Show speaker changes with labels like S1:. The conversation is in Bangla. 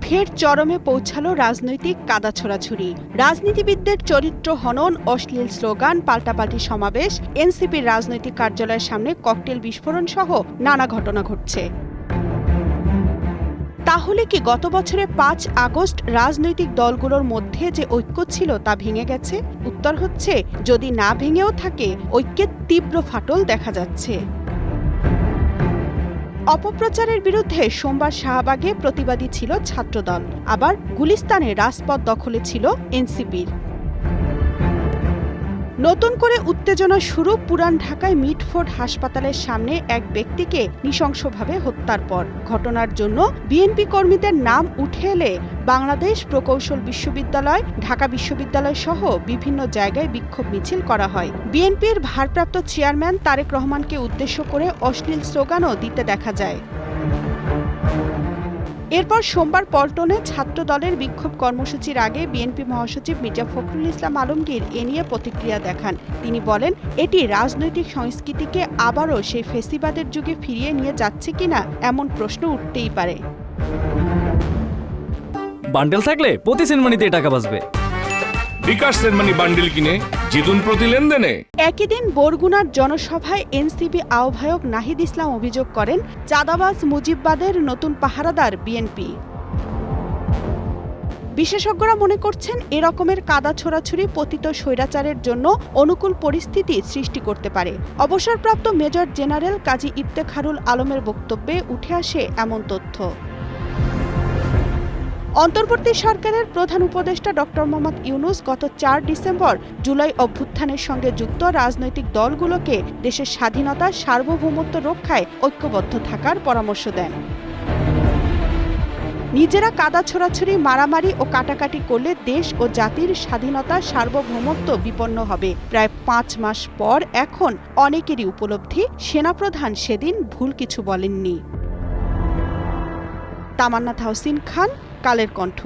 S1: ফের চরমে পৌঁছালো রাজনৈতিক কাদা ছোড়াছুড়ি। রাজনীতিবিদদের চরিত্র হনন, অশ্লীল স্লোগান, পাল্টাপাল্টি সমাবেশ, এনসিপির রাজনৈতিক কার্যালয়ের সামনে ককটেল বিস্ফোরণ সহ নানা ঘটনা ঘটছে। তাহলে কি গত বছরের ৫ আগস্ট রাজনৈতিক দলগুলোর মধ্যে যে ঐক্য ছিল তা ভেঙে গেছে? উত্তর হচ্ছে, যদি না ভেঙেও থাকে, ঐক্যের তীব্র ফাটল দেখা যাচ্ছে। অপপ্রচারের বিরুদ্ধে সোমবার শাহবাগে প্রতিবাদী ছিল ছাত্রদল, আবার গুলিস্তানে রাজপথ দখলে ছিল এনসিপির। নতুন করে উত্তেজনা শুরু পুরান ঢাকায় মিটফোর্ড হাসপাতালের সামনে এক ব্যক্তিকে নৃশংসভাবে হত্যার পর। ঘটনার জন্য বিএনপি কর্মীদের নাম উঠে এলে বাংলাদেশ প্রকৌশল বিশ্ববিদ্যালয়, ঢাকা বিশ্ববিদ্যালয় সহ বিভিন্ন জায়গায় বিক্ষোভ মিছিল করা হয়। বিএনপির ভারপ্রাপ্ত চেয়ারম্যান তারেক রহমানকে উদ্দেশ্য করে অশ্লীল স্লোগানও দিতে দেখা যায়। এরপর সোমবার পল্টনে ছাত্র দলের বিক্ষোভ কর্মসূচির আগে বিএনপি মহাসচিব মির্জা ফখরুল ইসলাম আলমগীর এ নিয়ে প্রতিক্রিয়া দেখান। তিনি বলেন, এটি রাজনৈতিক সংস্কৃতিকে আবারও সেই ফেসিবাদের যুগে ফিরিয়ে নিয়ে যাচ্ছে কিনা এমন প্রশ্ন উঠতেই পারে।
S2: বান্ডেল থাকলে প্রতি সেনমানিতে টাকা বাঁচবে।
S3: বিকাশ সেনমানি বান্ডেল কিনে জিতুন প্রতি লেনদেনে।
S1: একই দিন বরগুনার জনসভায় এনসিপি আহ্বায়ক নাহিদ ইসলাম অভিযোগ করেন, চাঁদাবাজ মুজিববাদের নতুন পাহারাদার বিএনপি। বিশেষজ্ঞরা মনে করছেন, এ রকমের কাদা ছোড়াছুড়ি পতিত স্বৈরাচারের জন্য অনুকূল পরিস্থিতি সৃষ্টি করতে পারে। অবসরপ্রাপ্ত মেজর জেনারেল কাজী ইফতেখারুল আলমের বক্তব্যে উঠে আসে এমন তথ্য। অন্তর্বর্তী সরকারের প্রধান উপদেষ্টা ডক্টর মোহাম্মদ ইউনূস গত ৪ ডিসেম্বর জুলাই অভ্যুত্থানের সঙ্গে যুক্ত রাজনৈতিক দলগুলোকে দেশের স্বাধীনতা, সার্বভৌমত্ব রক্ষায় ঐক্যবদ্ধ থাকার পরামর্শ দেন। নিজেরা কাদা ছোড়াছুড়ি, মারামারি ও কাটাকাটি করলে দেশ ও জাতির স্বাধীনতা, সার্বভৌমত্ব বিপন্ন হবে। প্রায় ৫ মাস পর এখন অনেকেরই উপলব্ধি, সেনাপ্রধান সেদিন ভুল কিছু বলেননি। তামান্না তাহসিন খান, কালের কণ্ঠ।